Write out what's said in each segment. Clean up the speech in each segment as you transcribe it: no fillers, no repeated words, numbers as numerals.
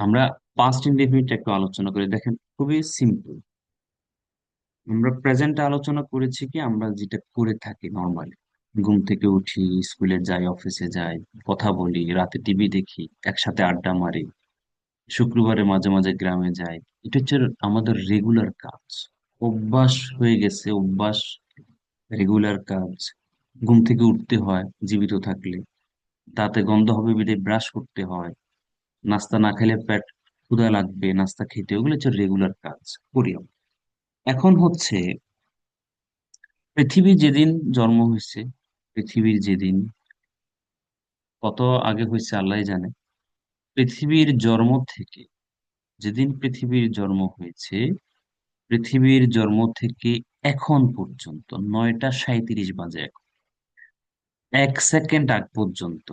আমরা past indefinite একটু আলোচনা করি। দেখেন, খুবই সিম্পল। আমরা প্রেজেন্টে আলোচনা করেছি কি আমরা যেটা করে থাকি নর্মালি। ঘুম থেকে উঠি, স্কুলে যাই, অফিসে যাই, কথা বলি, রাতে টিভি দেখি, একসাথে আড্ডা মারি, শুক্রবারে মাঝে মাঝে গ্রামে যাই। এটা হচ্ছে আমাদের রেগুলার কাজ। অভ্যাস হয়ে গেছে, অভ্যাস, রেগুলার কাজ। ঘুম থেকে উঠতে হয় জীবিত থাকলে, তাতে গন্ধ হবে বিধায় ব্রাশ করতে হয়, নাস্তা না খেলে পেট ক্ষুধা লাগবে, নাস্তা খেতে, ওগুলো হচ্ছে রেগুলার কাজ করি আমরা। এখন হচ্ছে পৃথিবী যেদিন জন্ম হয়েছে, পৃথিবীর যেদিন, কত আগে হয়েছে আল্লাহ জানে। পৃথিবীর জন্ম থেকে, যেদিন পৃথিবীর জন্ম হয়েছে, পৃথিবীর জন্ম থেকে এখন পর্যন্ত 9টা 37 বাজে, এখন 1 সেকেন্ড আগ পর্যন্ত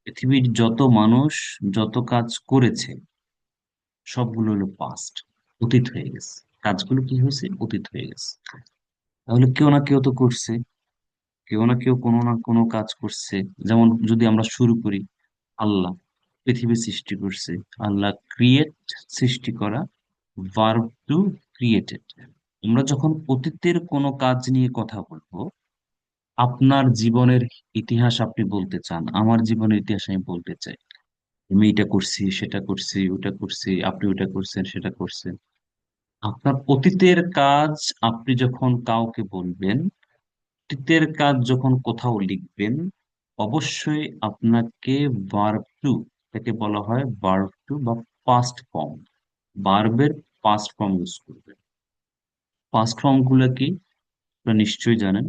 পৃথিবীর যত মানুষ যত কাজ করেছে সবগুলো হলো পাস্ট, অতীত হয়ে গেছে। কাজগুলো কি হয়েছে? অতীত হয়ে গেছে। তাহলে কেউ না কেউ তো করছে, কেউ না কেউ কোনো না কোনো কাজ করছে। যেমন যদি আমরা শুরু করি, আল্লাহ পৃথিবী সৃষ্টি করছে। আল্লাহ ক্রিয়েট, সৃষ্টি করা, ভার্ব টু ক্রিয়েটেড। আমরা যখন অতীতের কোনো কাজ নিয়ে কথা বলবো, আপনার জীবনের ইতিহাস আপনি বলতে চান, আমার জীবনের ইতিহাস আমি বলতে চাই, আমি এটা করছি, সেটা করছি, ওটা করছি, আপনি ওটা করছেন, সেটা করছেন। আপনার অতীতের কাজ আপনি যখন কাউকে বলবেন, অতীতের কাজ যখন কোথাও লিখবেন, অবশ্যই আপনাকে ভার্ব টু, এটাকে বলা হয় ভার্ব টু বা পাস্ট ফর্ম, ভার্বের পাস্ট ফর্ম ইউজ করবেন। পাস্ট ফর্ম গুলো কি আপনারা নিশ্চয়ই জানেন,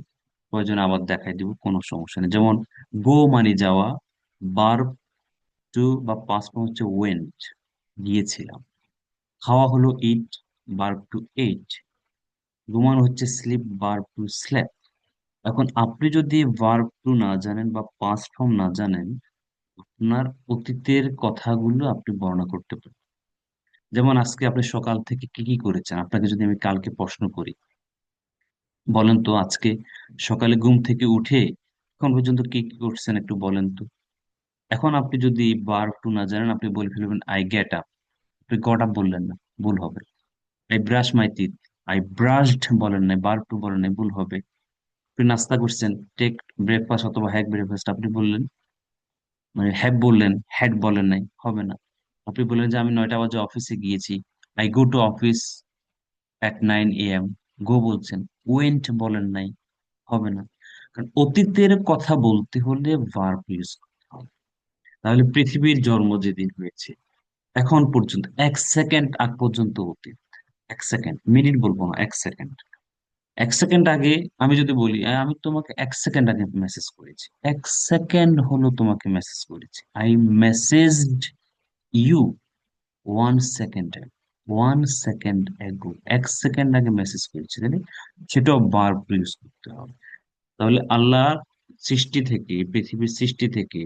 প্রয়োজন আবার দেখাই দিব, কোনো সমস্যা নেই। যেমন গো মানে যাওয়া, ভার্ব টু বা পাস্ট ফর্ম হচ্ছে ওয়েন্ট, গিয়েছিলাম। খাওয়া হলো ইট, ভার্ব টু এইট। ঘুমানো হচ্ছে স্লিপ, ভার্ব টু স্লেপ। এখন আপনি যদি ভার্ব টু না জানেন বা পাস্ট ফর্ম না জানেন, আপনার অতীতের কথাগুলো আপনি বর্ণনা করতে পারেন। যেমন আজকে আপনি সকাল থেকে কি কি করেছেন, আপনাকে যদি আমি কালকে প্রশ্ন করি, বলেন তো আজকে সকালে ঘুম থেকে উঠে এখন পর্যন্ত কি কি করছেন একটু বলেন তো। এখন আপনি যদি ভার্ব টু না জানেন, আপনি বলে ফেলবেন আই গেট আপ। আপনি গট আপ বললেন না, ভুল হবে। I brush my teeth, I brushed বলেন নাই, ভার্ব টু বলেন নাই, ভুল হবে। আপনি নাস্তা করছেন, টেক ব্রেকফাস্ট অথবা হ্যাক ব্রেকফাস্ট, আপনি বললেন, মানে হ্যাভ বললেন, হ্যাড বলেন নাই, হবে না। আপনি বললেন যে আমি 9টা বাজে অফিসে গিয়েছি, I go to office at 9 AM, গো বলছেন, ওয়েন্ট বলেন নাই, হবে না। কারণ অতীতের কথা বলতে হলে ভার্ব ইউজ করতে হবে। তাহলে পৃথিবীর জন্ম যেদিন হয়েছে এখন পর্যন্ত 1 সেকেন্ড আগ পর্যন্ত অতীত। 1 সেকেন্ড, মিনিট বলবো না, 1 সেকেন্ড। 1 সেকেন্ড আগে আমি যদি বলি, আমি তোমাকে 1 সেকেন্ড আগে মেসেজ করেছি, 1 সেকেন্ড হলো তোমাকে মেসেজ করেছি, আই মেসেজড ইউ 1 সেকেন্ড, 1 সেকেন্ড এগো, 1 সেকেন্ড আগে মেসেজ করেছি, তাহলে সেটাও ভার্ব ইউজ করতে হবে। তাহলে আল্লাহ সৃষ্টি থেকে, পৃথিবীর সৃষ্টি থেকে,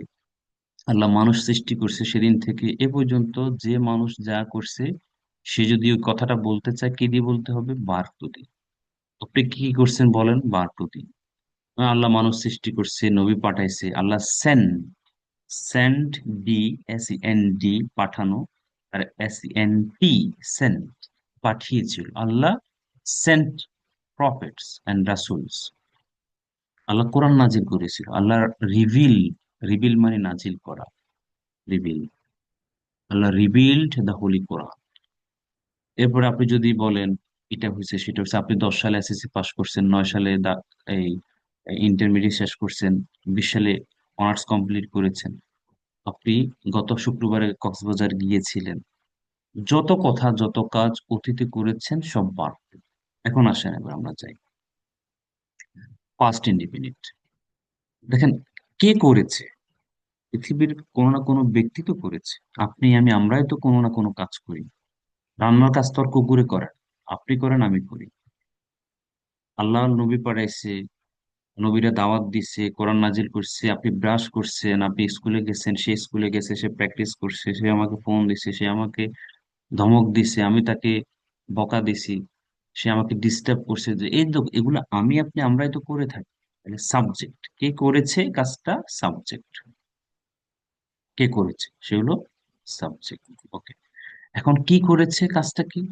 আল্লাহ মানুষ সৃষ্টি করছে সেদিন থেকে এ পর্যন্ত, যে মানুষ যা করছে, সে যদি ওই কথাটা বলতে চায় কি দিয়ে বলতে হবে? ভার্ব টু দিয়ে। আপনি কি কি করছেন বলেন? ভার্ব টু দিয়ে। আল্লাহ মানুষ সৃষ্টি করছে, নবী পাঠাইছে, Allah send, send, D, SEND পাঠানো, আর SENT সেন্ড পাঠিয়েছিল। আল্লাহ সেন্ট প্রফেটস এন্ড রাসূলস। আল্লাহ কোরআন নাজিল করেছিল, আল্লাহ রিভিল, রিভিল মানে নাজিল করা, reveal, Allah revealed the holy Quran. এরপরে আপনি যদি বলেন এটা হয়েছে সেটা হচ্ছে, আপনি 10 সালে SSC পাস করছেন, 9 সালে এই ইন্টারমিডিয়েট শেষ করছেন, 20 সালে অনার্স কমপ্লিট করেছেন, আপনি গত শুক্রবারে কক্সবাজার গিয়েছিলেন। যত কথা যত কাজ অতীতে করেছেন সব বাদ। এখন আসেন, এবার আমরা যাই পাস্ট ইন্ডিপেন্ডেন্ট। দেখেন, কে করেছে? পৃথিবীর কোনো না কোনো ব্যক্তি তো করেছে। আপনি আমি আমরাই তো কোনো না কোনো কাজ করি। রান্নার কাজ তো আর কুকুরে করে না। আপনি করেন, আমি করি। আল্লাহ নবী পাঠাইছে, নবীরা দাওয়াত দিচ্ছে, কোরআন নাজিল করছে, আপনি ব্রাশ করছেন, আপনি স্কুলে গেছেন, সে স্কুলে গেছে, সে প্র্যাকটিস করছে, সে আমাকে ফোন দিছে, সে আমাকে ধমক দিছে, আমি তাকে বকা দিছি, সে আমাকে ডিস্টার্ব করছে, যে এই তো এগুলো আমি আপনি আমরাই তো করে থাকি। তাহলে সাবজেক্ট কে করেছে কাজটা? সাবজেক্ট কে করেছে সে হলো সাবজেক্ট। ওকে, এখন কি করেছে, কাজটা কি?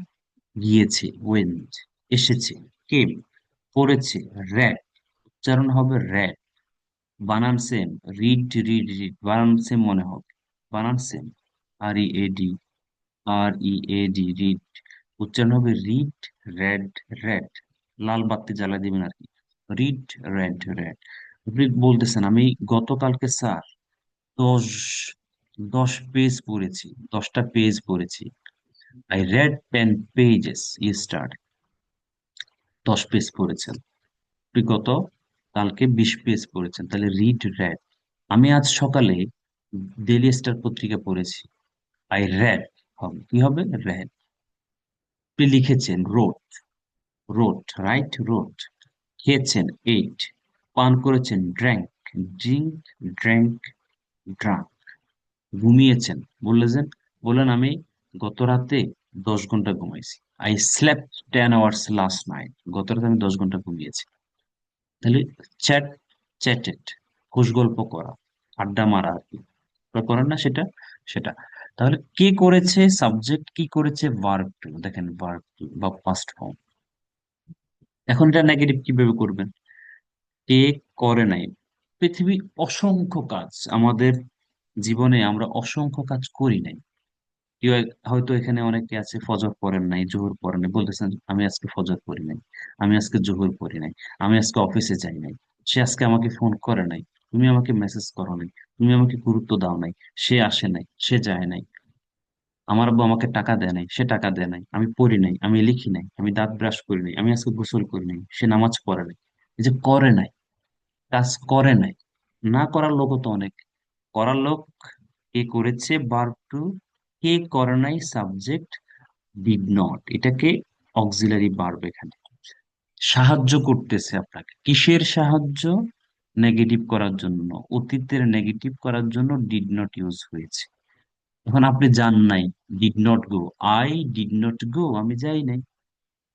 গিয়েছে, ওয়েন্ট। এসেছে, কেম। পড়েছে, রেড। উচ্চারণ হবে রেড। বানান সেম। রিড, রিড, রিড, বানান সেম মনে হবে। বানান সেম। READ, READ, read. উচ্চারণ হবে রিড, রেড, রেড। লাল বাতি জ্বালা দিবেন আর কি। Read, red, red. আপনি বলতেছেন আমি গতকালকে স্যার 10 10 পেজ পড়েছি, 10টা পেজ পড়েছি। I red 10 pages yesterday. 10 page পড়েছেন। আপনি কত কালকে 20 পেজ পড়েছেন, তাহলে রিড, রেড। আমি আজ সকালে ডেইলি স্টার পত্রিকা পড়েছি। আই রেড হবে কি হবে, রেড। আপনি লিখেছেন রোড, রোড, রাইট, রোড। খেয়েছেন, এইট। পান করেছেন, ড্র্যাঙ্ক, ড্রিঙ্ক, ড্র্যাঙ্ক, ড্রাঙ্ক। ঘুমিয়েছেন, বললেন, বললেন আমি গত রাতে 10 ঘন্টা ঘুমাইছি। I slept 10 hours last night. গত রাতে আমি 10 ঘন্টা ঘুমিয়েছি। তাহলে চ্যাট, চ্যাটেড, খোশ গল্প করা, আড্ডা মারা আর কি। আপনারা করেন না সেটা, সেটা। তাহলে কে করেছে, সাবজেক্ট কি করেছে, ভার্ব টু। দেখেন ভার্ব টু বা পাস্ট ফর্ম। এখন এটা নেগেটিভ কিভাবে করবেন? কে করে নাই। পৃথিবী অসংখ্য কাজ আমাদের জীবনে, আমরা অসংখ্য কাজ করি নাই। কেউ হয়তো এখানে অনেকে আছে ফজর পড়েন নাই, জোহর পড়েন নাই, বলতেছেন আমি আজকে ফজর পড়ি নাই, আমি আজকে জোহর পড়ি নাই, আমি আজকে অফিসে যাই নাই, সে আজকে আমাকে ফোন করে নাই, তুমি আমাকে মেসেজ করো নাই, তুমি আমাকে গুরুত্ব দাও নাই, সে আসে নাই, সে যায় নাই, আমার আব্বু আমাকে টাকা দেয় নাই, সে টাকা দেয় নাই, আমি পড়ি নাই, আমি লিখি নাই, আমি দাঁত ব্রাশ করি নাই, আমি আজকে গোসল করি নাই, সে নামাজ পড়ে নাই। এই যে করে নাই, কাজ করে নাই। না করার লোকও তো অনেক। করার লোক কে করেছে, ভার্ব টু। কে করে নাই, সাবজেক্ট ডিড নট। এটাকে অক্সিলারি ভার্ব এখানে। সাহায্য করতেছে আপনাকে, কিসের সাহায্য? নেগেটিভ করার জন্য, অতীতের নেগেটিভ করার জন্য ডিড নট ইউজ হয়েছে। এখন আপনি যান নাই, did not go. I did not go, আমি যাই নাই।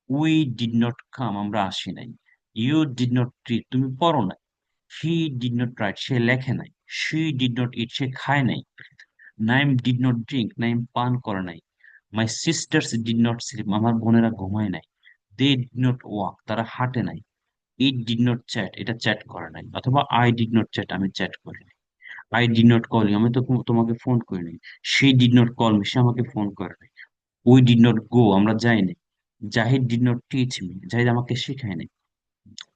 উই ডিড নট কাম, আমরা আসি নাই। ইউ ডিড নট রিড, তুমি পড়ো নাই। হি ডিড নট রাইট, সে লেখে নাই। শি ডিড নট ইট, সে খায় নাই। Naim did not drink, Naim পান করে নাই। My sisters did not slip, আমার বোনেরা ঘুমায় নাই। দে ডিড নট ওয়াক, তারা হাঁটে নাই। ইট ডিড নট চ্যাট, এটা চ্যাট করে নাই। অথবা আই ডিড নট চ্যাট, আমি চ্যাট করি নাই। I did not call you, আমি তো তোমাকে ফোন করি নাই। She did not call me, সে আমাকে ফোন করে নাই। উই ডিড নট গো, আমরা যাই নাই। Zahid did not teach me, Zahid আমাকে শেখায় নাই।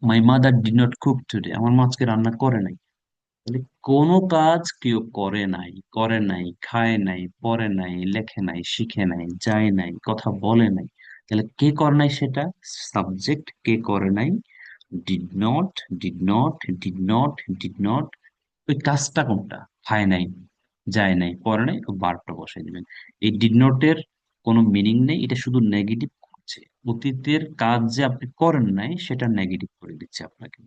My mother did not cook today, আমার মা আজকে রান্না করে নাই। তাহলে কোনো কাজ কেউ করে নাই, করে নাই, খায় নাই, পড়ে নাই, লেখে নাই, শিখে নাই, যায় নাই, কথা বলে নাই। তাহলে কে করে নাই সেটা? সাবজেক্ট কে করে নাই, did not, did not, did not, did not. ওই কাজটা কোনটা? খায় নাই, যায় নাই, পড়ে নাই, ওই ভার্বটা বসাই দিবেন। এই ডিড নটের কোনো মিনিং নেই, এটা শুধু নেগেটিভ করছে। অতীতের কাজ যে আপনি করেন নাই সেটা নেগেটিভ করে দিচ্ছে আপনাকে।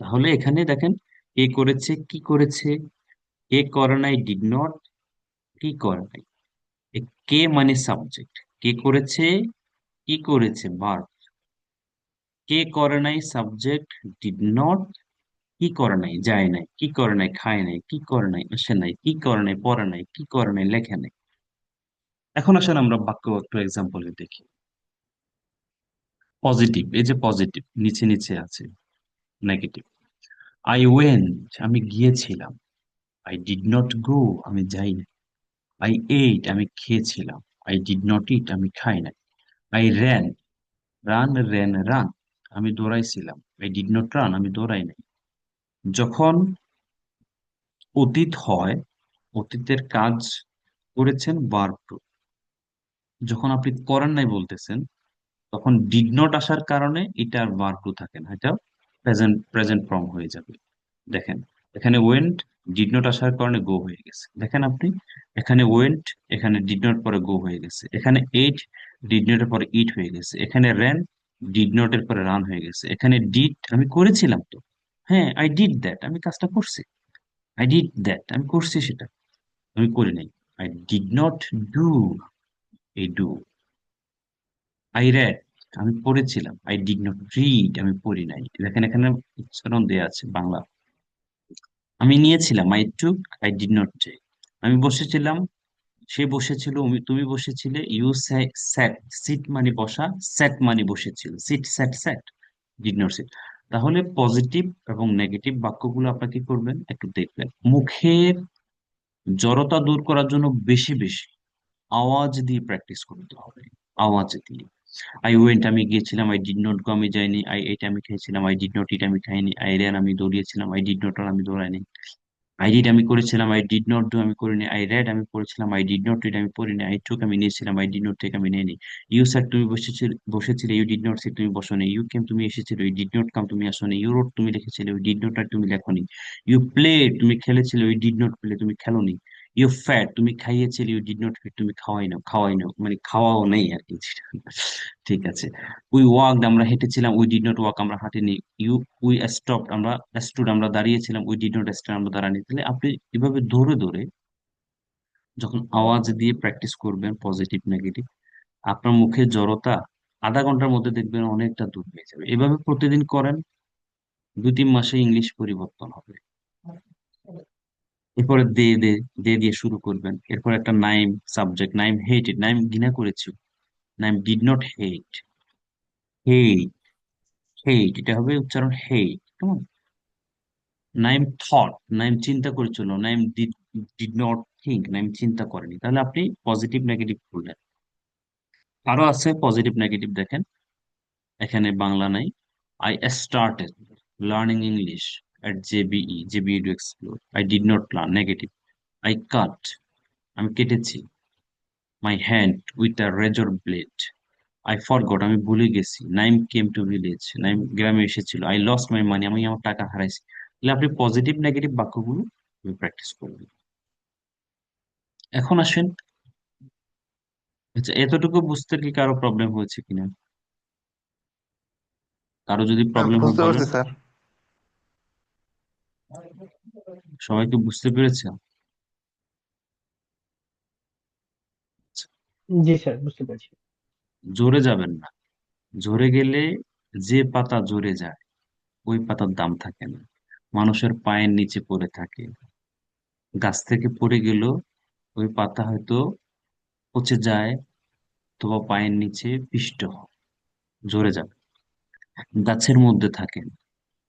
তাহলে এখানে দেখেন, কে করেছে, কি করেছে। কে করে নাই, ডিড নট। কি করে নাই, এ কে মানে সাবজেক্ট। কে করেছে, কি করেছে, ভার্ব। কে করে নাই, সাবজেক্ট ডিড নট। কি করে নাই, যায় নাই। কি করে নাই, খায় নাই। কি করে নাই, আসে নাই। কি করে নাই, পড়ে নাই। কি করে নাই, লেখে নাই। এখন আসেন আমরা বাক্য একটু এক্সাম্পলে দেখি। পজিটিভ, এই যে পজিটিভ নিচে নিচে আছে নেগেটিভ। আই ওয়েন্ট, আমি গিয়েছিলাম। আই ডিড নট গো, আমি যাইনি। আই এইট, আমি খেয়েছিলাম। আই ডিড নট ইট, আমি খাই নাই। I ran, run, ran, run, আমি দৌড়াইছিলাম। আই ডিড নট রান, আমি দৌড়াই নাই। যখন অতীত হয়, অতীতের কাজ করেছেন, ভার্ব টু। যখন আপনি করেন নাই বলতেছেন, তখন ডিড নট আসার কারণে এটা আর ভার্ব টু থাকে না, এটা প্রেজেন্ট, প্রেজেন্ট ফর্ম হয়ে যাবে। দেখেন, এখানে ওয়েন্ট, ডিড নট আসার কারণে গো হয়ে গেছে। দেখেন আপনি, এখানে ওয়েন্ট, এখানে ডিড নট পরে গো হয়ে গেছে। এখানে এইট, ডিড নট এর পরে ইট হয়ে গেছে। এখানে র্যান, ডিড নট এর পরে রান হয়ে গেছে। এখানে ডিড, আমি করেছিলাম তো। হ্যাঁ, আই ডিড দ্যাট, আমি কাজটা করছি। আই ডিড দ্যাট, আমি করছি সেটা। আমি করি নাই। আই ডিড নট ডু, এই ডু। আই রেড, আমি পড়েছিলাম। আই ডিড নট রিড, আমি পড়ি নাই। দেখেন এখানে উচ্চারণ দেয়া আছে বাংলা। আমি নিয়েছিলাম, I took, I did not take. আমি বসেছিলাম, সে বসেছিল, তুমি বসেছিলে, ইউ স্যাট, সিট মানে বসা, স্যাট মানে বসেছিল, sit sat sat, did not sit. তাহলে পজিটিভ এবং নেগেটিভ বাক্যগুলো আপনাকে কি করবেন একটু দেখবেন। মুখের জড়তা দূর করার জন্য বেশি বেশি আওয়াজ দিয়ে প্র্যাকটিস করতে হবে। আওয়াজ দিয়ে, আই ওয়েন্ট আমি গিয়েছিলাম, আই ডিড নট গো আমি যাইনি, আই এইট আমি খেয়েছিলাম, আই ডিড নট ইট আমি খাইনি, আই র্যান আমি দৌড়িয়েছিলাম, আই ডিড নট রান আমি দৌড়াইনি, আই ডিড আমি করেছিলাম, আই ডিড নট ডু আমি করিনি, আই রেড আমি পড়েছিলাম, আই ডিড নট রিড আমি পড়িনি, আই টুক আমি নিয়েছিলাম, আই ডিড নট টেক আমি নেইনি। ইউ স্যার তুমি বসেছিলে, ইউ ডিড নট সিট তুমি বসোনি, ইউ কেম তুমি এসেছিলে, ইউ ডিড নট কাম তুমি আসোনি, ইউ রোড তুমি লিখেছিলে, ইউ ডিড নট রাইট তুমি লেখোনি, ইউ প্লে তুমি খেলেছিলে, ইউ ডিড নট প্লে তুমি খেলোনি, ইউ ফ্যাট তুমি খাইয়েছিলে, ইউ ডিড নট ফিট তুমি খাওয়াই নাও মানে খাওয়াও নেই আর কি। ঠিক আছে। উই ওয়াকড আমরা হেঁটেছিলাম, উই ডিড নট ওয়াক আমরা হাঁটিনি। ইউ উই স্টপ আমরা স্টুড আমরা দাঁড়িয়েছিলাম, উই ডিড নট স্ট্যান্ড আমরা দাঁড়ানি। তাহলে আপনি এভাবে ধরে ধরে যখন আওয়াজ দিয়ে প্র্যাকটিস করবেন পজিটিভ নেগেটিভ, আপনার মুখের জড়তা আধা ঘন্টার মধ্যে দেখবেন অনেকটা দূর হয়ে যাবে। এভাবে প্রতিদিন করেন, 2-3 মাসে ইংলিশ পরিবর্তন হবে। এরপরে দে দে দে দিয়ে শুরু করবেন। এরপর একটা নাইম সাবজেক্ট, নাইম হেটেড, নাইম ঘৃণা করেছি, নাইম ডিড নট হেট, হেট, হেট এটা হবে উচ্চারণ হেট, কেমন। নাইম থট, নাইম চিন্তা করেছিল, Naim did not think, Naim চিন্তা করেনি। তাহলে আপনি পজিটিভ নেগেটিভ করলেন। আরো আছে পজিটিভ নেগেটিভ, দেখেন এখানে বাংলা নাই। I started learning English at JBE to explore, I did not learn negative. I cut আমি কেটেছি, my hand with a razor blade, I forgot আমি ভুলে গেছি, Naim came to village Naim গ্রামে এসেছিল, আই লস্ট মাই মানি আমি আমার টাকা হারাইছি। তাহলে আপনি পজিটিভ নেগেটিভ বাক্যগুলো প্র্যাকটিস করবেন। এখন আসেন, আচ্ছা এতটুকু বুঝতে কি কারো প্রবলেম হয়েছে কিনা? কারো যদি হ্যাঁ, প্রবলেম হয় বুঝতে বলেন। পারছি স্যার। সবাই কি বুঝতে পেরেছে? আচ্ছা, জি স্যার, বুঝতে পারছি। জোরে যাবেন না। ঝরে গেলে, যে পাতা ঝরে যায় ওই পাতার দাম থাকে না, মানুষের পায়ের নিচে পড়ে থাকে। গাছ থেকে পড়ে গেল ওই পাতা হয়তো পচে যায়, অথবা পায়ের নিচে পিষ্ট হয়, ঝরে যাবে। গাছের মধ্যে থাকেন,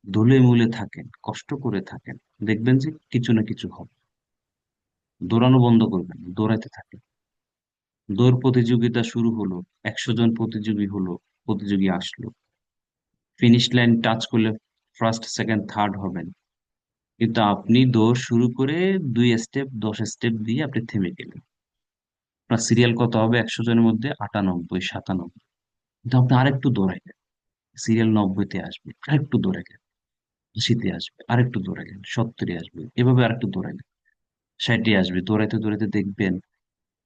ধুলে মুলে থাকেন, কষ্ট করে থাকেন, দেখবেন যে কিছু না কিছু হবে। দৌড়ানো বন্ধ করবেন, দৌড়াইতে থাকেন। দৌড় প্রতিযোগিতা শুরু হলো, 100 জন প্রতিযোগী হলো, প্রতিযোগী আসলো, ফিনিশ লাইন টাচ করলে ফার্স্ট সেকেন্ড থার্ড হবেন। কিন্তু আপনি দৌড় শুরু করে 2 স্টেপ 10 স্টেপ দিয়ে আপনি থেমে গেলেন। আপনার সিরিয়াল কত হবে 100 জনের মধ্যে? 98, 97। কিন্তু আপনি আরেকটু দৌড়াইলেন, সিরিয়াল 90-তে আসবে, আরেকটু দৌড়াইলেন, 80-তে আসবে, আরেকটু দৌড়াইলেন, 70-এ আসবে, এভাবে আরেকটু দৌড়াইলেন, 60-এ আসবে। দৌড়াইতে দৌড়াইতে দেখবেন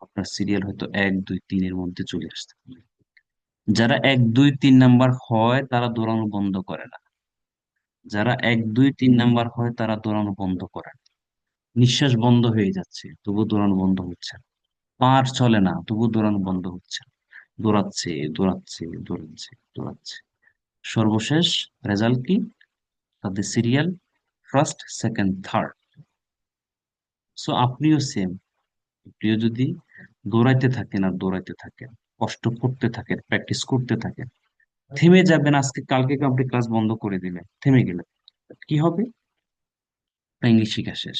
আপনার সিরিয়াল হয়তো 1, 2, 3-এর মধ্যে চলে আসতে পারে। যারা 1, 2, 3 নাম্বার হয় তারা দৌড়ানো বন্ধ করে না, যারা 1, 2, 3 নাম্বার হয় তারা দৌড়ানো বন্ধ করে না। নিঃশ্বাস বন্ধ হয়ে যাচ্ছে তবু দৌড়ানো বন্ধ হচ্ছে না, পা আর চলে না তবু দৌড়ানো বন্ধ হচ্ছে না। দৌড়াচ্ছে, দৌড়াচ্ছে, দৌড়াচ্ছে, দৌড়াচ্ছে। সর্বশেষ রেজাল্ট কি? তাদের serial first second third. So আপনিও সেম, আপনিও যদি দৌড়াইতে থাকেন আর দৌড়াইতে থাকেন, কষ্ট করতে থাকেন, প্র্যাকটিস করতে থাকেন, থেমে যাবেন আজকে কালকে আপনি ক্লাস বন্ধ করে দিলেন, থেমে গেলেন, কি হবে? ইংলিশ শিখা শেষ।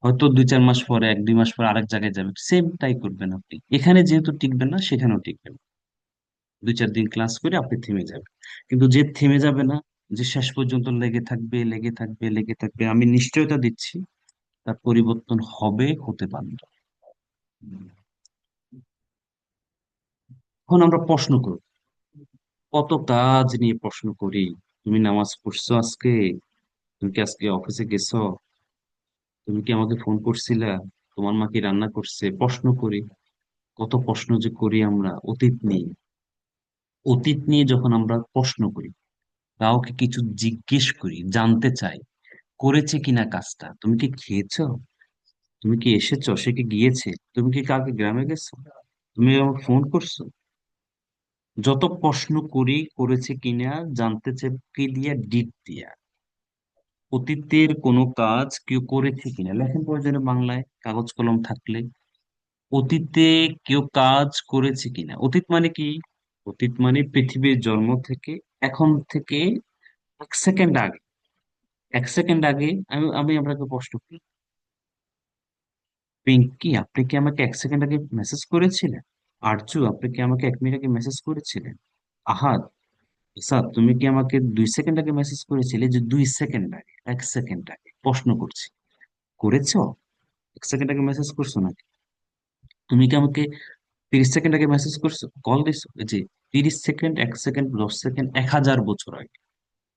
হয়তো 2-4 মাস পরে, 1-2 মাস পরে আরেক জায়গায় যাবেন, সেম তাই করবেন আপনি। এখানে যেহেতু টিকবেন না সেখানেও টিকবেন না। 2-4 দিন ক্লাস করে আপনি থেমে যাবেন। কিন্তু যে থেমে যাবে না, যে শেষ পর্যন্ত লেগে থাকবে, লেগে থাকবে, লেগে থাকবে, আমি নিশ্চয়তা দিচ্ছি তার পরিবর্তন হবে, হতে বাধ্য। এখন আমরা প্রশ্ন করব, কত কাজ নিয়ে প্রশ্ন করি। তুমি নামাজ পড়ছো আজকে? তুমি কি আজকে অফিসে গেছো? তুমি কি আমাকে ফোন করছিলা? তোমার মা কি রান্না করছে? প্রশ্ন করি, কত প্রশ্ন যে করি আমরা অতীত নিয়ে। অতীত নিয়ে যখন আমরা প্রশ্ন করি, কাউকে কিছু জিজ্ঞেস করি, জানতে চাই করেছে কিনা কাজটা, তুমি কি খেয়েছো, তুমি কি এসেছো, সে কি গিয়েছে, তুমি কি কালকে গ্রামে গেছো, তুমি আমাকে ফোন করছো, যত প্রশ্ন করি করেছে কিনা জানতে চাই, কি দিয়া? ডিট দিয়া। অতীতের কোনো কাজ কেউ করেছে কিনা লেখেন প্রয়োজনে বাংলায়, কাগজ কলম থাকলে। অতীতে কেউ কাজ করেছে কিনা। অতীত মানে কি? অতীত মানে পৃথিবীর জন্ম থেকে এখন থেকে 1 সেকেন্ড আগে। 1 সেকেন্ড আগে আমি আমি আপনাকে প্রশ্ন করি, পিঙ্কি আপনি কি আমাকে 1 সেকেন্ড আগে মেসেজ করেছিলেন? আরজু আপনি কি আমাকে 1 মিনিট আগে মেসেজ করেছিলেন? আহাদ, স্যার তুমি কি আমাকে 2 সেকেন্ড আগে মেসেজ করেছিলে? যে 2 সেকেন্ড আগে, 1 সেকেন্ড আগে প্রশ্ন করছি, করেছো? 1 সেকেন্ড আগে মেসেজ করছো নাকি? তুমি কি আমাকে 30 সেকেন্ড আগে মেসেজ করছো, কল দিছো? এই যে 30 সেকেন্ড, 1 সেকেন্ড, 10 সেকেন্ড, 1,000 বছর আগে।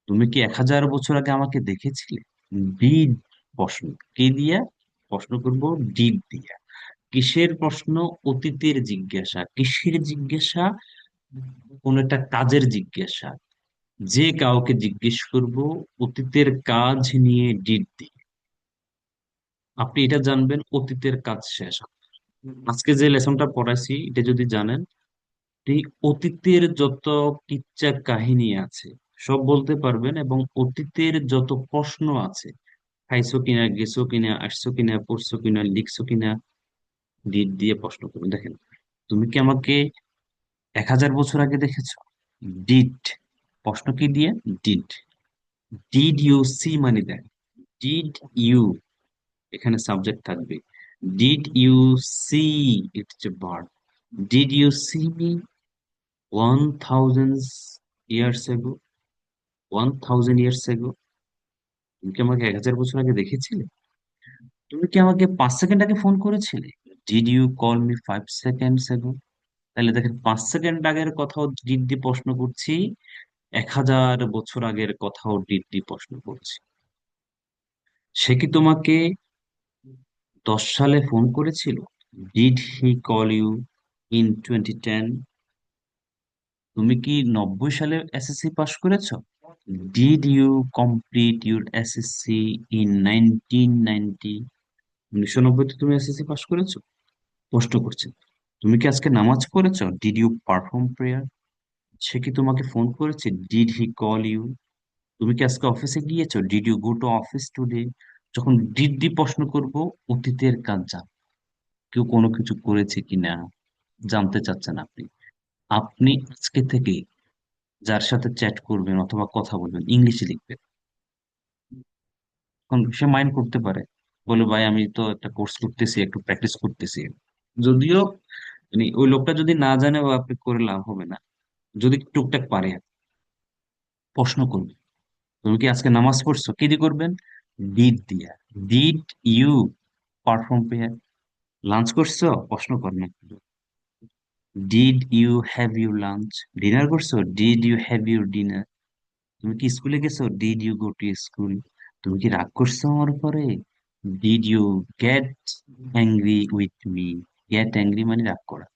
তুমি কি 1,000 বছর আগে আমাকে দেখেছিলে? ডিড, প্রশ্ন কি দিয়া প্রশ্ন করবো? ডিড দিয়া। কিসের প্রশ্ন? অতীতের জিজ্ঞাসা। কিসের জিজ্ঞাসা? কোন একটা কাজের জিজ্ঞাসা। যে কাউকে জিজ্ঞেস করব অতীতের কাজ নিয়ে ডিড দিয়ে, আপনি এটা জানবেন অতীতের কাজ শেষ। আজকে যে লেসনটা পড়াইছি এটা যদি জানেন, এই অতীতের যত কিচ্ছা কাহিনী আছে সব বলতে পারবেন, এবং অতীতের যত প্রশ্ন আছে, খাইছো কিনা, গেছো কিনা, আসছো কিনা, পড়ছো কিনা, লিখছো কিনা, ডিড দিয়ে প্রশ্ন করবেন। দেখেন, তুমি কি আমাকে 1,000 বছর আগে দেখেছো? ডিড, প্রশ্ন কি দিয়ে? ডিড। ডিড ইউ সি মানে দেখ, ডিড ইউ, এখানে সাবজেক্ট থাকবে। Did you see, it's a verb. Did you see me 1,000 years ago? 1,000 years ago? তুমি কি আমাকে 1,000 বছর আগে দেখেছিলে? তুমি কি আমাকে 5 সেকেন্ড আগে ফোন করেছিলে? Did you call me 5 seconds ago? তাহলে দেখেন, 5 সেকেন্ড আগের কথাও ডিড দিয়ে প্রশ্ন করছি, 1,000 বছর আগের কথাও ডিড দিয়ে প্রশ্ন করছি। সে কি তোমাকে 10 সালে ফোন করেছিল? Did he call you in 2010? তুমি কি 90 সালে এসএসসি পাশ করেছো? Did you complete your SSC in 1990? 1990-তে তুমি এসএসসি পাশ করেছো? প্রশ্ন করছে। তুমি কি আজকে নামাজ পড়েছো? Did you perform prayer? সে কি তোমাকে ফোন করেছে? Did he call you? তুমি কি আজকে অফিসে গিয়েছো? Did you go to office today? যখন ডিড দি প্রশ্ন করব, অতীতের কাজ জান, কেউ কোনো কিছু করেছে কিনা জানতে চাচ্ছেন আপনি। আপনি আজকে থেকে যার সাথে চ্যাট করবেন অথবা কথা বলবেন, ইংলিশে লিখবেন। এখন সে মাইন্ড করতে পারে, বলে ভাই আমি তো একটা কোর্স করতেছি, একটু প্র্যাকটিস করতেছি। যদিও মানে ওই লোকটা যদি না জানে বা আপনি করে লাভ হবে না। যদি টুকটাক পারে, প্রশ্ন করবে, তুমি কি আজকে নামাজ পড়ছো? কি দিয়ে করবেন? ডিড দিয়া। Did you perform prayer? Lunch করছো? প্রশ্ন করেন। Did you have your lunch? Dinner করছো? Did you have your dinner? তুমি কি স্কুলে গেছো? Did you go to school? তুমি কি রাগ করছো আমার উপরে? Did you get angry with me? Get angry মানে রাগ করা।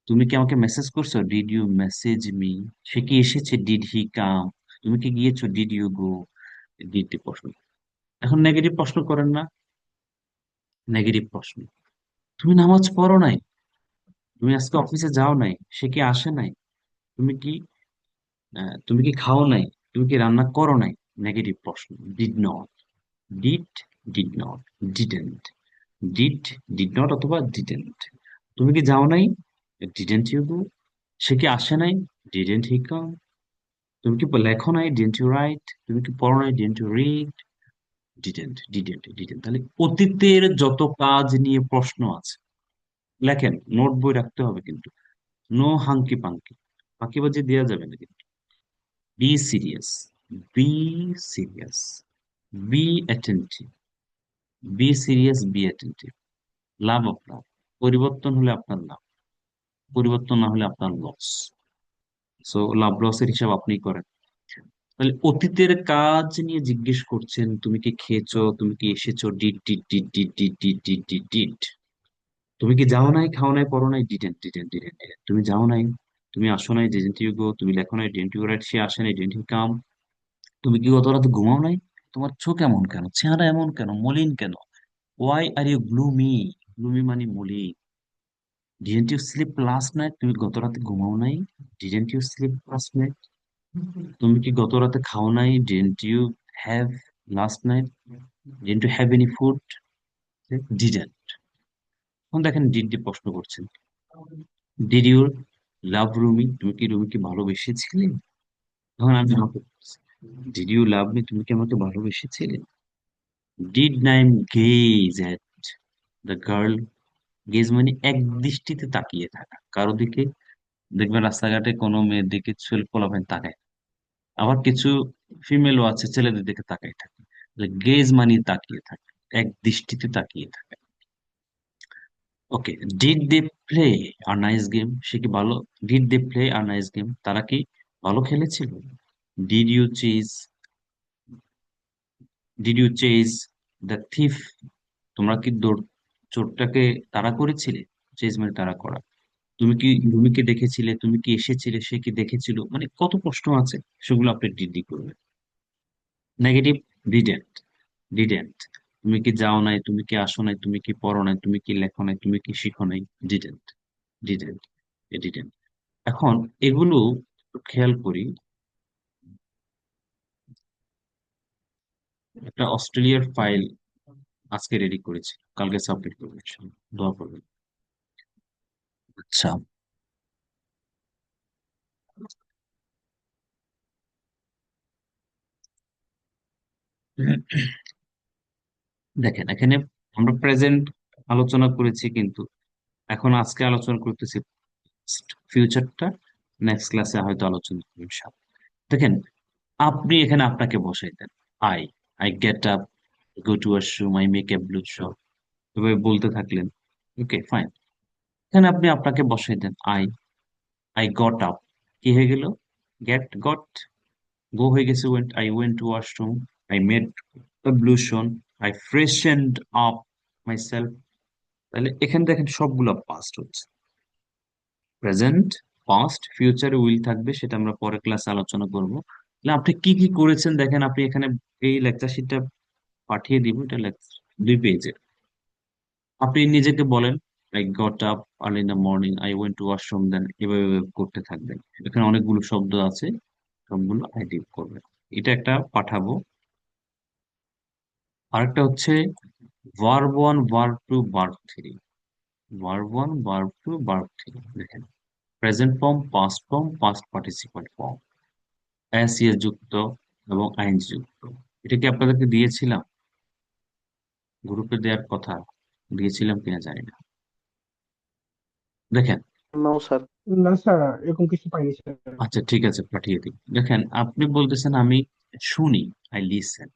তুমি কি আমাকে মেসেজ করছো? Did you message me? সে কি এসেছে? Did he come? তুমি কি গিয়েছো? Did you go? ডিড প্রশ্ন। এখন নেগেটিভ প্রশ্ন করেন না? নেগেটিভ প্রশ্ন, তুমি নামাজ পড়ো নাই? তুমি আজকে অফিসে যাও নাই? সে কি আসে নাই? তুমি কি তুমি কি খাও নাই? তুমি কি রান্না করো নাই? নেগেটিভ প্রশ্ন। Did not, did, did not, didn't. Did, did not অথবা ডিডেন্ট। তুমি কি যাও নাই? ডিডেন্ট ইউ গো? সে কি আসে নাই? Didn't he come? তুমি কি লেখো নাই? Didn't you write? তুমি কি পড়ো নাই? Didn't you read? Didn't, didn't, didn't. তাহলে অতীতের যত কাজ নিয়ে প্রশ্ন আছে লেখেন, নোট বই রাখতে হবে কিন্তু। নো হাঙ্কি পাঙ্কি, ফাঁকিবাজি দেওয়া যাবে না কিন্তু। Be serious, be serious, be attentive, be serious, be attentive. লাভ আপনার, পরিবর্তন হলে আপনার লাভ, পরিবর্তন না হলে আপনার লস। সো লাভ লসের হিসাব আপনি করেন। তাহলে অতীতের কাজ নিয়ে জিজ্ঞেস করছেন, তুমি কি খেয়েছো, তুমি কি এসেছো? Did, did, did, did, did, did, did, did, did. তুমি কি যাও নাই, খাও নাই, পড়ো নাই? Didn't, didn't, didn't, didn't. তুমি যাও নাই, তুমি আসো নাই? Didn't you go? তুমি লেখো নাই? Didn't you write? সে আসে নাই? Didn't you come? তুমি কি গত রাতে ঘুমাও নাই? তোমার চোখ এমন কেন, চেহারা এমন কেন, মলিন কেন? Why are you gloomy? Gloomy মানে মলিন। Didn't you sleep last night? তুমি গত রাতে ঘুমাও নাই? Didn't you sleep last night? তুমি কি গত রাতে খাও নাই? Didn't you have last night? Didn't you have any food? Didn't. এখন দেখেন ডিড দিয়ে প্রশ্ন করছেন, ডিড ইউ লাভ রুমি, তুমি কি রুমিকে ভালোবেসেছিলে? তখন আমি আমাকে, ডিড ইউ লাভ মি, তুমি কি আমাকে ভালোবেসেছিলে? Did Naim gaze at the girl, gaze মানে এক দৃষ্টিতে তাকিয়ে থাকা কারো দিকে। দেখবেন রাস্তাঘাটে কোনো মেয়ের দিকে ছেলে পোলাপান তাকায়, আবার কিছু ফিমেলও আছে ছেলেদের দিকে তাকায় থাকে। গেজ মানে তাকিয়ে থাকে, এক দৃষ্টিতে তাকিয়ে থাকে। Okay, did they play a nice game, সে কি ভালো, did they play a nice game, তারা কি ভালো খেলেছিল? Did you chase, did you chase the thief, তোমরা কি চোরটাকে তাড়া করেছিলে? চেজ মানে তাড়া করা। তুমি কি ভূমিকে দেখেছিলে, তুমি কি এসেছিলে, সে কি দেখেছিল, মানে কত প্রশ্ন আছে, সেগুলো আপনি ডিডি করবেন। নেগেটিভ, ডিডেন্ট, ডিডেন্ট, তুমি কি যাও নাই, তুমি কি আসো নাই, তুমি কি পড়ো নাই, তুমি কি লেখো নাই, তুমি কি শিখো নাই, ডিডেন্ট, ডিডেন্ট, ডিডেন্ট। এখন এগুলো একটু খেয়াল করি। একটা অস্ট্রেলিয়ার ফাইল আজকে রেডি করেছি, কালকে সাবমিট করবো ইনশাআল্লাহ। দোয়া করবেন। আচ্ছা, দেখেন এখানে আমরা প্রেজেন্ট আলোচনা করেছি, কিন্তু এখন আজকে আলোচনা করতেছি ফিউচারটা, নেক্সট ক্লাসে হয়তো আলোচনা করবো ইনশাআল্লাহ। দেখেন, আপনি এখানে আপনাকে বসাই দেন। I, I get up, go to washroom, I make ablution, এভাবে বলতে থাকলেন। ওকে ফাইন, এখানে আপনি আপনাকে বসাই দেন। আই গট আপ, কি হয়ে গেল? গেট গট, গো হয়ে গেছে went, I went to washroom, I made ablution, I freshened up myself. তাহলে এখানে দেখেন সবগুলো পাস্ট হচ্ছে, প্রেজেন্ট, পাস্ট, ফিউচারে উইল থাকবে, সেটা আমরা পরে ক্লাসে আলোচনা করব। তাহলে আপনি কি কি করেছেন দেখেন, আপনি এখানে এই লেকচার শিটটা পাঠিয়ে দিব, এটা লেকচার 2 পেজে। আপনি নিজেকে বলেন, I got up early in the morning, I went to washroom, then এভাবে এভাবে করতে থাকবেন। এখানে অনেকগুলো শব্দ আছে, সবগুলো আইডি করবেন। এটা একটা পাঠাবো। আরেকটা হচ্ছে verb one, verb two, verb three, verb one, verb two, verb three. দেখেন, present form, past form, past participle form, S ইয়ে যুক্ত এবং আইনজি যুক্ত। এটা কি আপনাদেরকে দিয়েছিলাম? গ্রুপে দেওয়ার কথা দিয়েছিলাম কিনা জানি না। দেখেন, নাও স্যার। না স্যার, এরকম কিছু পাইনি স্যার। আচ্ছা ঠিক আছে, পাঠিয়ে দিই। দেখেন, আপনি বলতেছেন আমি শুনি, আই লিসেন।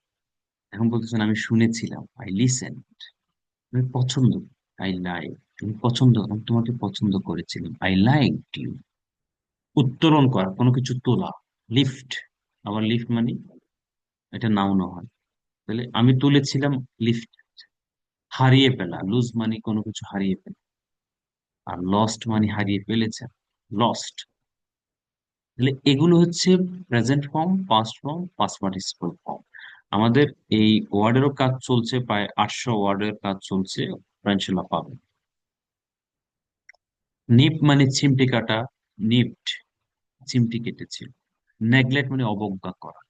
এখন বলতেছেন আমি শুনেছিলাম, আই লিসেন। আমি পছন্দ, আই লাইক। তুমি পছন্দ, আমি তোমাকে পছন্দ করেছিলাম, আই লাইক ইউ। উত্তোলন করা, কোনো কিছু তোলা, লিফট। আবার লিফট মানে এটা নাউন হয়, তাহলে আমি তুলেছিলাম লিফট। হারিয়ে ফেলা, লুজ মানে কোনো কিছু হারিয়ে ফেলা, আর লস্ট মানে হারিয়ে ফেলেছেন, লস্ট। তাহলে এগুলো হচ্ছে present form, past form, past participle form. আমাদের এই ওয়ার্ডেরও কাজ চলছে, প্রায় 800 ওয়ার্ডের কাজ চলছে, ইনশাল্লাহ পাবেন। নিপ মানে চিমটি কাটা, নিপড, চিমটি কেটেছিল। নেগলেক্ট মানে অবজ্ঞা করা,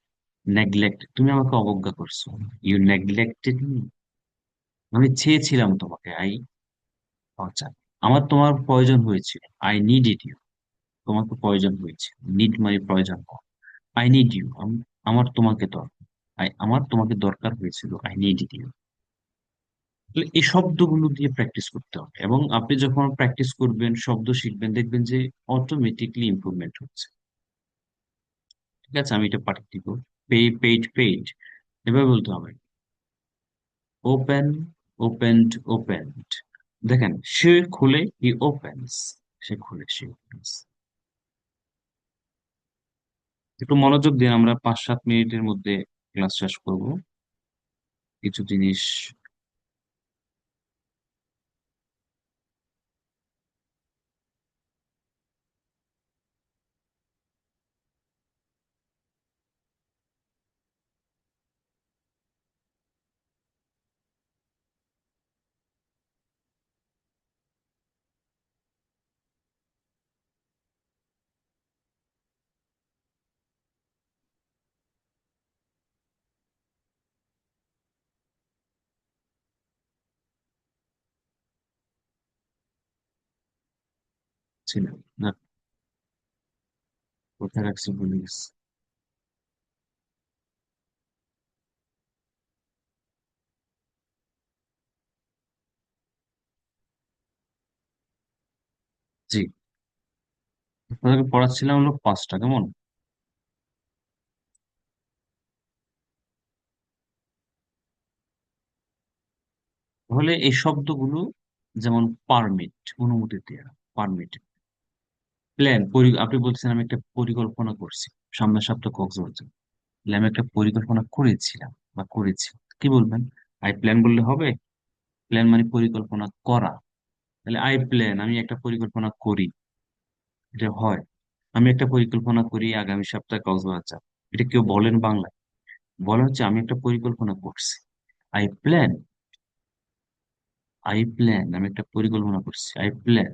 নেগলেক্ট, তুমি আমাকে অবজ্ঞা করছো, ইউ নেগলেক্টেড মি। আমি চেয়েছিলাম তোমাকে, আই, আচ্ছা, আমার তোমার প্রয়োজন হয়েছিল, আই নিডেড ইউ, তোমাকে প্রয়োজন হয়েছিল, নিড মানে প্রয়োজন হওয়া, আই নিড ইউ, আমার তোমাকে দরকার, আমার তোমাকে দরকার হয়েছিল, আই নিডেড ইউ। এই শব্দগুলো দিয়ে প্র্যাকটিস করতে হবে, এবং আপনি যখন প্র্যাকটিস করবেন, শব্দ শিখবেন, দেখবেন যে অটোমেটিকলি ইমপ্রুভমেন্ট হচ্ছে। ঠিক আছে, আমি এটা পাঠিয়ে দিব। পেইড, পেইড, এভাবে বলতে হবে। Open, opened, opened. দেখেন, সে খুলে, হি ওপেন্স, সে খুলে, সে ওপেন্স। একটু মনোযোগ দিন, আমরা 5-7 মিনিটের মধ্যে ক্লাস শেষ করব। কিছু জিনিস, ছিল না, কোথায় রাখছি ভুলে গেছি। জি, আপনাদেরকে পড়াচ্ছিলাম হলো 5টা, কেমন? তাহলে এই শব্দগুলো, যেমন পারমিট, অনুমতি দেওয়া, পারমিট। প্ল্যান, আপনি বলছেন আমি একটা পরিকল্পনা করছি সামনের সপ্তাহে কক্সবাজার যাব। তাহলে আমি একটা পরিকল্পনা করেছিলাম বা করেছি, কি বলবেন? আই প্ল্যান বললে হবে? প্ল্যান মানে পরিকল্পনা করা। তাহলে আই প্ল্যান, আমি একটা পরিকল্পনা করি, এটা হয়। আমি একটা পরিকল্পনা করি আগামী সপ্তাহে কক্সবাজার যাব। এটা কেউ বলেন বাংলায়? বলা হচ্ছে আমি একটা পরিকল্পনা করছি। আই প্ল্যান, আই প্ল্যান, আমি একটা পরিকল্পনা করছি, আই প্ল্যান।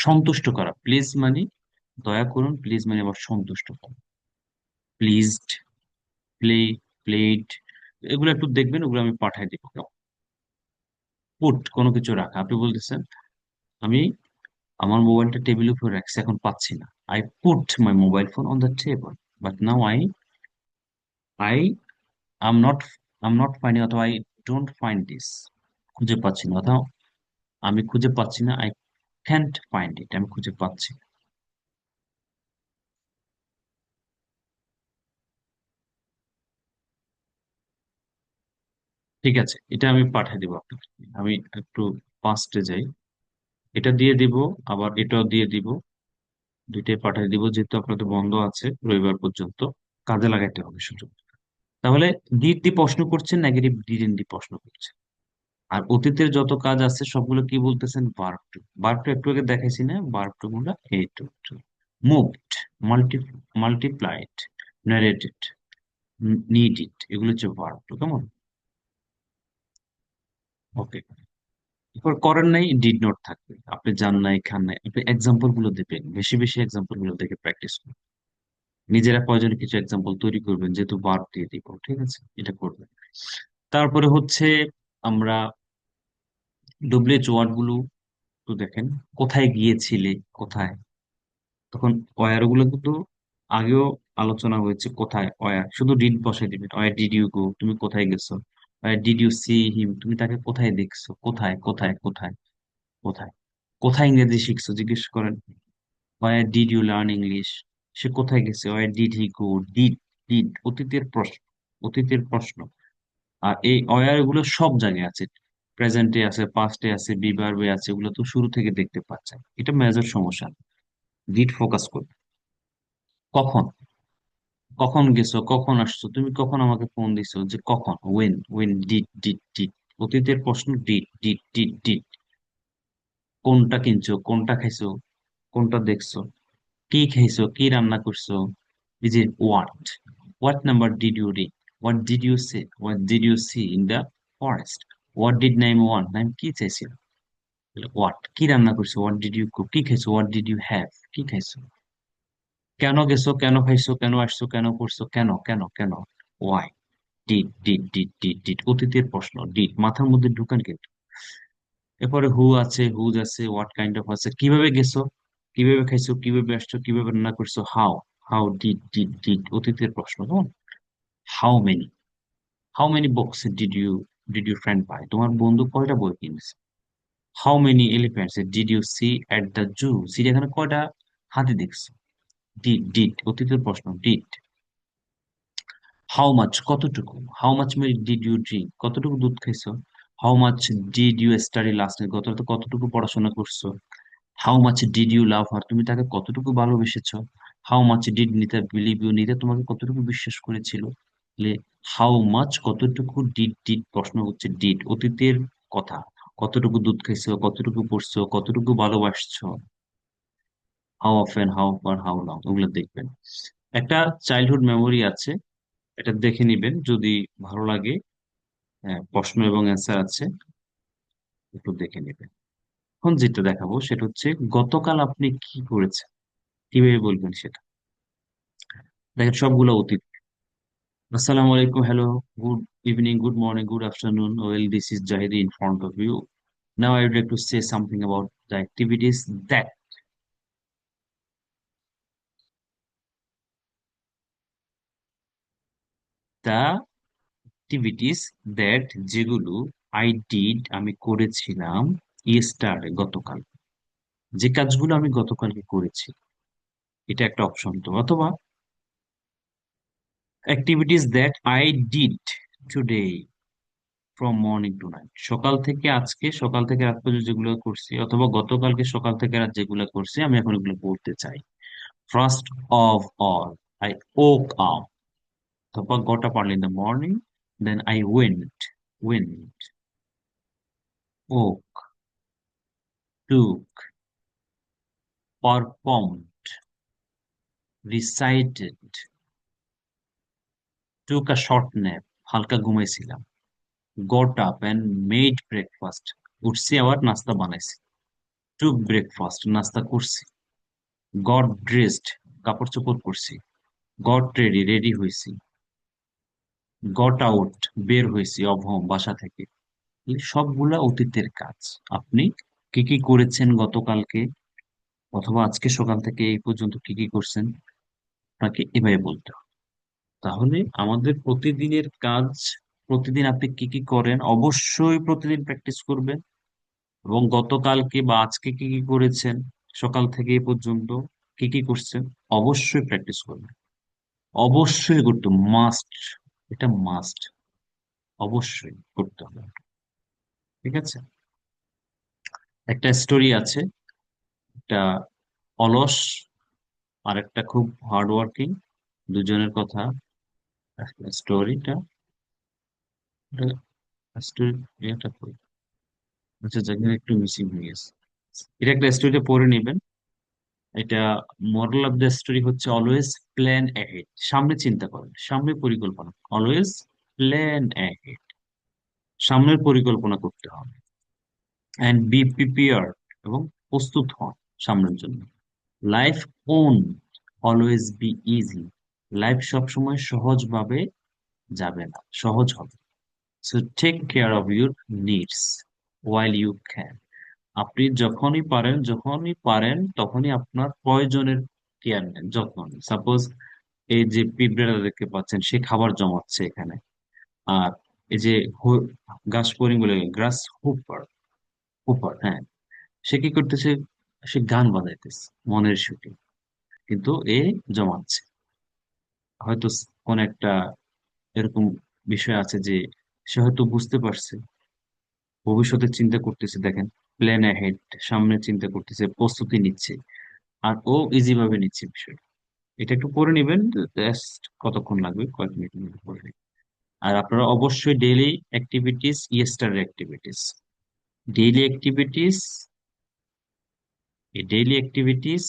সন্তুষ্ট করা, প্লিজ মানে দয়া করুন, প্লিজ মানে আবার সন্তুষ্ট করা। প্লিজড, প্লে, প্লেড, এগুলো একটু দেখবেন, ওগুলো আমি পাঠাই দিব। পুট, কোনো কিছু রাখা, আপনি বলতেছেন আমি আমার মোবাইলটা টেবিলের উপর রাখছি, এখন পাচ্ছি না। I put my mobile phone on the table, but now I am not finding, অথবা আই ডোন্ট ফাইন্ড দিস, খুঁজে পাচ্ছি না, অথবা আমি খুঁজে পাচ্ছি না, আই ক্যান্ট ফাইন্ড ইট, আমি খুঁজে পাচ্ছি না। ঠিক আছে, এটা আমি পাঠিয়ে দিব আপনাকে। আমি একটু পাঁচটে যাই, এটা দিয়ে দিব, আবার এটাও দিয়ে দিব, দুইটাই পাঠিয়ে দিব, যেহেতু আপনাদের বন্ধ আছে রবিবার পর্যন্ত, কাজে লাগাইতে হবে সুযোগ। তাহলে ডিড দিয়ে প্রশ্ন করছেন, নেগেটিভ ডিডেন্ট দিয়ে প্রশ্ন করছেন। আর অতীতের যত কাজ আছে সবগুলো কি বলতেছেন? Verb two. ভার্ব টু একটু আগে দেখাইছি না, ভার্ব টু গুলা এই two two. Moved, multi, multiplied, narrated, needed, এগুলো হচ্ছে ভার্ব টু, কেমন? ওকে। এরপর করেন নাই, ডিড নট থাকবে, আপনি যান নাই, খান নাই, আপনি এক্সাম্পল গুলো দেবেন, বেশি বেশি এক্সাম্পল গুলো দেখে প্র্যাকটিস করুন। নিজেরা প্রয়োজনে কিছু এক্সাম্পল তৈরি করবেন, যেহেতু ভার্ব দিয়ে দিব, ঠিক আছে, এটা করবেন। তারপরে হচ্ছে আমরা ডব্লিউএইচ ওয়ার্ড গুলো একটু দেখেন। কোথায় গিয়েছিলে, কোথায়, তখন ওয়ার গুলো কিন্তু আগেও আলোচনা হয়েছে। কোথায়, ওয়ার শুধু ডিড বসাই দিবেন, ওয়ার ডিড ইউ গো, তুমি কোথায় গেছো। Where did you see him, তুমি তাকে কোথায় দেখছো, কোথায় কোথায় কোথায় কোথায়। কোথায় ইংরেজি শিখছো জিজ্ঞেস করেন, where did you learn English, সে কোথায় গেছে, where did he go. Did, did অতীতের প্রশ্ন, অতীতের প্রশ্ন। আর এই ওয়ার গুলো সব জায়গায় আছে, প্রেজেন্টে আছে, পাস্টে আছে, বিভার্বে আছে, এগুলো তো শুরু থেকে দেখতে পাচ্ছেন। এটা মেজর সমস্যা। ডিড ফোকাস করবে। কখন, কখন গেছো, কখন আসছো, তুমি কখন আমাকে ফোন দিছো, যে কখন, when, when did, did did, অতীতের প্রশ্ন, ডিড ডিড ডিড ডিড। কোনটা কিনছো, কোনটা খাইছো, কোনটা দেখছো, কি খাইছো, কি রান্না করছো। এই যে what, what number did you read, what did you say, what did you see in the forest, what did Naim want, Naim কি চাইছিল। হোয়াট, কি রান্না করছো, হোয়াট ডিড ইউ কুক, কি খাইছো, হোয়াট ডিড ইউ হ্যাভ, কি খাইছো। কেন গেছো, কেন খাইছো, কেন আসছো, কেন করছো, কেন কেন কেন, why. Did did did did did অতীতের প্রশ্ন, ডিড মাথার মধ্যে ঢুকান কিন্তু। এরপরে হু আছে, হুজ আছে, হোয়াট কাইন্ড অফ আছে, কিভাবে গেছো, কিভাবে খাইছো, কিভাবে আসছো, কিভাবে রান্না করছো, how, how did did did অতীতের প্রশ্ন, কেমন? How many, how many books did you friend buy, তোমার বন্ধু কয়টা বই কিনেছে। How many elephants did you see at the zoo, চিড়িয়াখানা কয়টা হাতি দেখছো। ডিড ডিড অতীতের প্রশ্ন, ডিড। হাউ মাচ কতটুকু, how much milk did you drink, কতটুকু দুধ খাইছো। How much did you study last night, গত রাতে কতটুকু পড়াশোনা করছো। How much did you love her, তুমি তাকে কতটুকু ভালোবেসেছো। How much did Nita believe you, Nita তোমাকে কতটুকু বিশ্বাস করেছিল। হাউ মাচ কতটুকু, ডিড ডিড প্রশ্ন হচ্ছে ডিড অতীতের কথা। কতটুকু দুধ খাইছো, কতটুকু পড়ছো, কতটুকু ভালোবাসছো। How often, how far, how long, ওগুলো দেখবেন। একটা চাইল্ডহুড মেমোরি আছে, এটা দেখে নিবেন যদি ভালো লাগে। হ্যাঁ, প্রশ্ন এবং অ্যান্সার আছে, একটু দেখে নেবেন। এখন যেটা দেখাবো সেটা হচ্ছে গতকাল আপনি কি করেছেন, কিভাবে বলবেন সেটা। দেখেন সবগুলো অতীত। আসসালামু আলাইকুম, hello, good evening, good morning, good afternoon, well this is Zahidi in front of you. Now I would like to say something about the activities that, the activities that যেগুলো আই ডিড আমি করেছিলাম ইয়েস্টারডে গতকাল, যে কাজগুলো আমি গতকালকে করেছি, এটা একটা অপশন তো। অথবা activities that I did today from morning to night, সকাল থেকে আজকে, সকাল থেকে রাত পর্যন্ত যেগুলো করছি, অথবা গতকালকে সকাল থেকে রাত যেগুলো করছি আমি এখন এগুলো বলতে চাই। First of all, I woke up, অথবা got up early in the morning, then I went, woke, took, performed, recited, took a short nap, হালকা ঘুমাইছিলাম, got up and made breakfast, উঠছি আবার নাস্তা বানাইছি, টুক ব্রেকফাস্ট, নাস্তা করছি, গট ড্রেসড, কাপড় চোপড় পরছি, গট রেডি, রেডি হয়েছি, গট আউট, বের হয়েছি অফ হোম, বাসা থেকে। এই সবগুলা অতীতের কাজ। আপনি কি কি করেছেন গতকালকে, অথবা আজকে সকাল থেকে এই পর্যন্ত কি কি করছেন, আপনাকে এভাবে বলতে হবে। তাহলে আমাদের প্রতিদিনের কাজ, প্রতিদিন আপনি কি কি করেন অবশ্যই প্রতিদিন প্র্যাকটিস করবেন। এবং গতকালকে বা আজকে কি কি করেছেন, সকাল থেকে এই পর্যন্ত কি কি করছেন, অবশ্যই প্র্যাকটিস করবেন। অবশ্যই করতে, মাস্ট, এটা মাস্ট, অবশ্যই করতে হবে। ঠিক আছে। একটা স্টোরি আছে, একটা অলস আর একটা খুব হার্ড ওয়ার্কিং, দুজনের কথা। স্টোরিটা, স্টোরি, এটা কই? আচ্ছা, যেখানে একটু মিসিং হয়ে গেছে, এটা একটা স্টোরিটা পড়ে নিবেন। এটা মোরাল অফ দ্য স্টোরি হচ্ছে অলওয়েজ প্ল্যান অ্যাহেড, সামনে চিন্তা করেন, সামনে পরিকল্পনা, অলওয়েজ প্ল্যান অ্যাহেড, সামনের পরিকল্পনা করতে হবে। অ্যান্ড বি প্রিপেয়ার, এবং প্রস্তুত হন সামনের জন্য। Life won't always be easy, লাইফ সবসময় সহজভাবে যাবে না, সহজ হবে। So take care of your needs while you can, আপনি যখনই পারেন তখনই আপনার প্রয়োজনের কেয়ার নেন, যত্ন নেন। সাপোজ এই যে পিঁপড়েটা দেখতে পাচ্ছেন, সে খাবার জমাচ্ছে এখানে। আর এই যে ঘাস ফড়িং বলে, গ্রাস হুপার, হুপার, হ্যাঁ, সে কি করতেছে, সে গান বাজাইতেছে মনের সুখে, কিন্তু এ জমাচ্ছে। হয়তো কোন একটা এরকম বিষয় আছে যে সে হয়তো বুঝতে পারছে, ভবিষ্যতে চিন্তা করতেছে, দেখেন, প্ল্যান অ্যাহেড, সামনে চিন্তা করতেছে, প্রস্তুতি নিচ্ছে, আর ও ইজি ভাবে নিচ্ছে বিষয়টা। এটা একটু পড়ে নিবেন, জাস্ট কতক্ষণ লাগবে, কয়েক মিনিট মধ্যে পড়ে নিবেন। আর আপনারা অবশ্যই daily activities, yester activities, daily activities, এই ডেইলি অ্যাক্টিভিটিস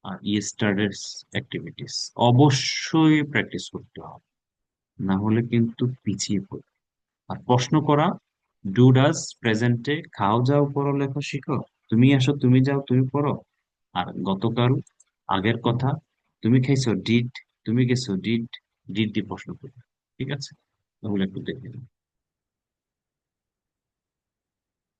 আর ইয়েস্টারডের অ্যাক্টিভিটিস অবশ্যই প্র্যাকটিস করতে হবে, না হলে কিন্তু পিছিয়ে পড়বে। আর প্রশ্ন করা, ডু ডাজ প্রেজেন্টে, খাও যাও পড়ো লেখো শিখো, তুমি আসো তুমি যাও তুমি পড়ো। আর গতকাল, আগের কথা, তুমি খাইছো ডিড, তুমি গেছো ডিড, ডিড দিয়ে প্রশ্ন করবে। ঠিক আছে, তাহলে একটু দেখে নিন।